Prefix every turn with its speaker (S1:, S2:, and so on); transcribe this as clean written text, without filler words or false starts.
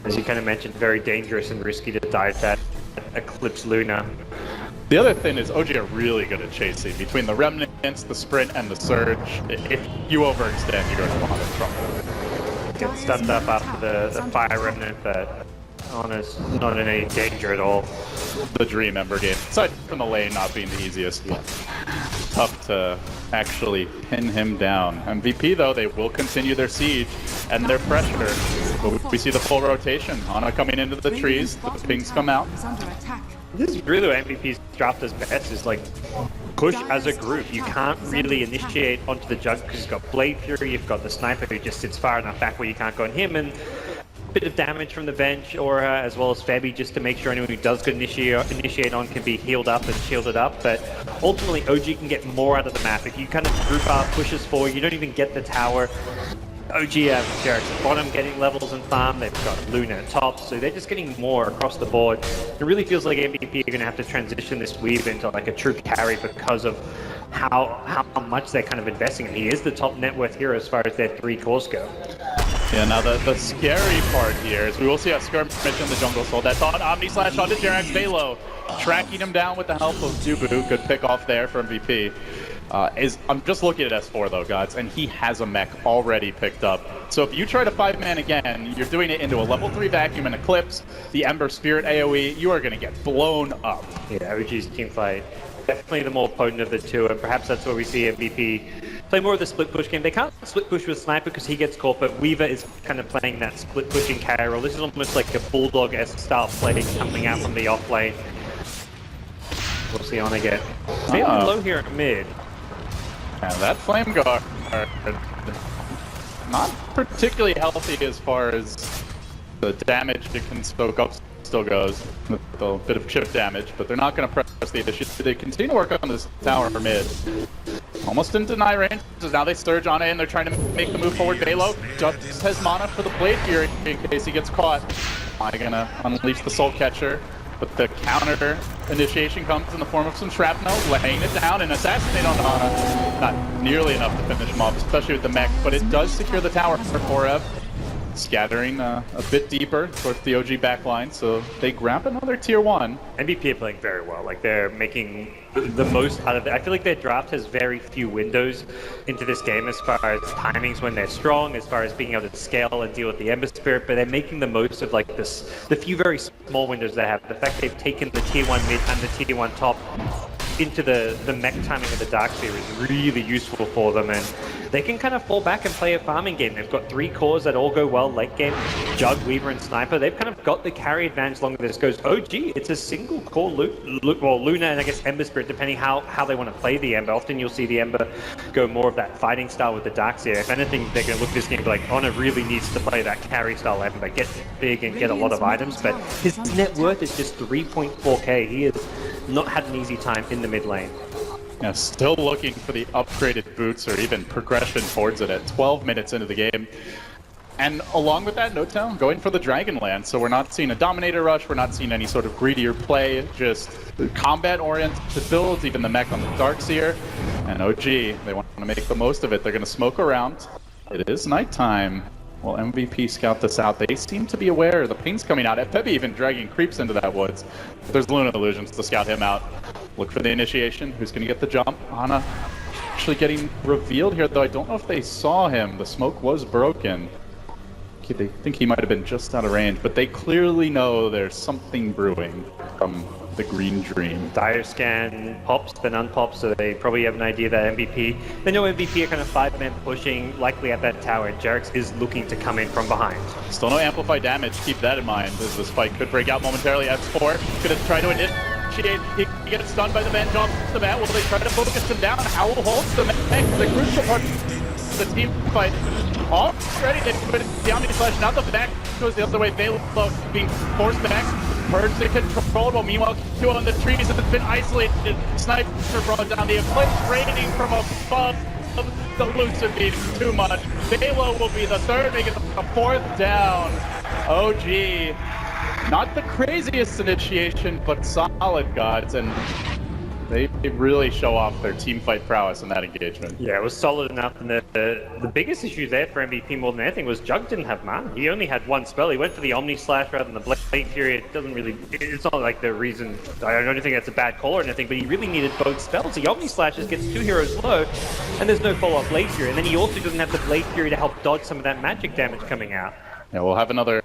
S1: As you kind of mentioned, very dangerous and risky to dive that Eclipse Luna.
S2: The other thing is OG are really good at chasing. Between the Remnants, the Sprint, and the Surge, if you overextend, you're going to want to trouble.
S1: Get stunned up after the Fire Remnant, but Honest not in any danger at all.
S2: The Dream Ember game, aside from the lane not being the easiest, tough to actually pin him down. MVP though, they will continue their siege and their pressure. We see the full rotation. Ana coming into the trees, the pings come out.
S1: This is really what MVP's draft as best is like push as a group. You can't really initiate onto the Jug because you've got Blade Fury, you've got the Sniper who just sits far enough back where you can't go on him, and a bit of damage from the bench, Aura, as well as Febby, just to make sure anyone who does go initiate on can be healed up and shielded up. But ultimately, OG can get more out of the map. If you kind of group up, pushes forward, you don't even get the tower. OG have Jarek's at bottom getting levels and farm, they've got Luna at top, so they're just getting more across the board. It really feels like MVP are going to have to transition this Weave into like a true carry because of how much they're kind of investing in. He is the top net worth hero as far as their 3 cores go.
S2: Yeah, now the scary part here is we will see a skirmish in the jungle. So that thought Omni Slash onto Jarek's Velo, tracking him down with the help of Zubu. Good pick off there for MVP. I'm just looking at S4 though, guys, and he has a mech already picked up. So if you try to 5-man again, you're doing it into a level 3 vacuum and Eclipse, the Ember Spirit AoE, you are going to get blown up.
S1: Yeah, OG's teamfight, definitely the more potent of the two, and perhaps that's where we see MVP play more of the split push game. They can't split push with Sniper because he gets caught, but Weaver is kind of playing that split pushing carry role. This is almost like a Bulldog-esque style play coming out from the off lane. We'll see Ana get fairly low here at mid.
S2: And that Flame Guard, not particularly healthy as far as the damage it can soak up still goes, with a bit of chip damage, but they're not going to press the issue. They continue to work on this tower mid. Almost in deny range, so now they surge on it and they're trying to make the move forward. Velo just has mana for the Blade Fury in case he gets caught. Am I going to unleash the Soul Catcher? But the counter initiation comes in the form of some shrapnel, laying it down and assassinate on Ana. Not nearly enough to finish him off, especially with the mech, but it does secure the tower for 4F. Scattering a bit deeper towards the OG backline, so they grab another tier 1.
S1: MVP are playing very well, like they're making the most out of it. I feel like their draft has very few windows into this game as far as timings when they're strong, as far as being able to scale and deal with the Ember Spirit, but they're making the most of like the few very small windows they have. The fact they've taken the tier 1 mid and the tier 1 top into the mech timing of the Darkseer is really useful for them, and they can kind of fall back and play a farming game. They've got 3 cores that all go well late game. Jug, Weaver, and Sniper. They've kind of got the carry advantage longer this goes. OG, it's a single core Luna and I guess Ember Spirit, depending how they want to play the Ember. Often you'll see the Ember go more of that fighting style with the Darkseer. If anything, they're going to look at this game and be like, Ana really needs to play that carry style Ember, get big and get a lot of items, but his net worth is just 3.4k. He has not had an easy time in the mid lane.
S2: Yeah, still looking for the upgraded boots or even progression towards it at 12 minutes into the game. And along with that, DOTA going for the Dragonlance. So we're not seeing a Dominator rush, we're not seeing any sort of greedier play, just combat-oriented builds, even the mech on the Darkseer. And OG, they want to make the most of it. They're going to smoke around. It is nighttime. Well, MVP scout this out. They seem to be aware the ping's coming out. Febby even dragging creeps into that woods. There's Luna Illusions to scout him out. Look for the initiation. Who's going to get the jump? Ana actually getting revealed here, though I don't know if they saw him. The smoke was broken. They think he might have been just out of range, but they clearly know there's something brewing from the Green Dream.
S1: Dire scan pops, then unpops, so they probably have an idea that MVP. They know MVP are kind of 5-man pushing, likely at that tower, and Jarek's is looking to come in from behind.
S2: Still no amplified damage, keep that in mind, as this fight could break out momentarily. S4 could have tried to initiate, he gets stunned by the man off the bat. Will they try to focus him down? Howl holds the mech, the crucial part of the team fight. Already they put the Omni Slash, now the back goes the other way. Velo being forced back. Birds they controlled, while meanwhile Q on the trees has been isolated. Sniper brought down, the Eclipse raining from above. The Lucid being too much. Velo will be the third, making the 4th down. OG, not the craziest initiation, but solid, gods, and They really show off their team fight prowess in that engagement.
S1: Yeah, it was solid enough, and the biggest issue there for MVP more than anything was Jug didn't have mana. He only had one spell. He went for the Omni Slash rather than the Blade Fury. It doesn't really, it's not like the reason, I don't think that's a bad call or anything, but he really needed both spells. The Omni Slashes gets 2 heroes low, and there's no follow-up Blade Fury, and then he also doesn't have the Blade Fury to help dodge some of that magic damage coming out.
S2: Yeah, we'll have another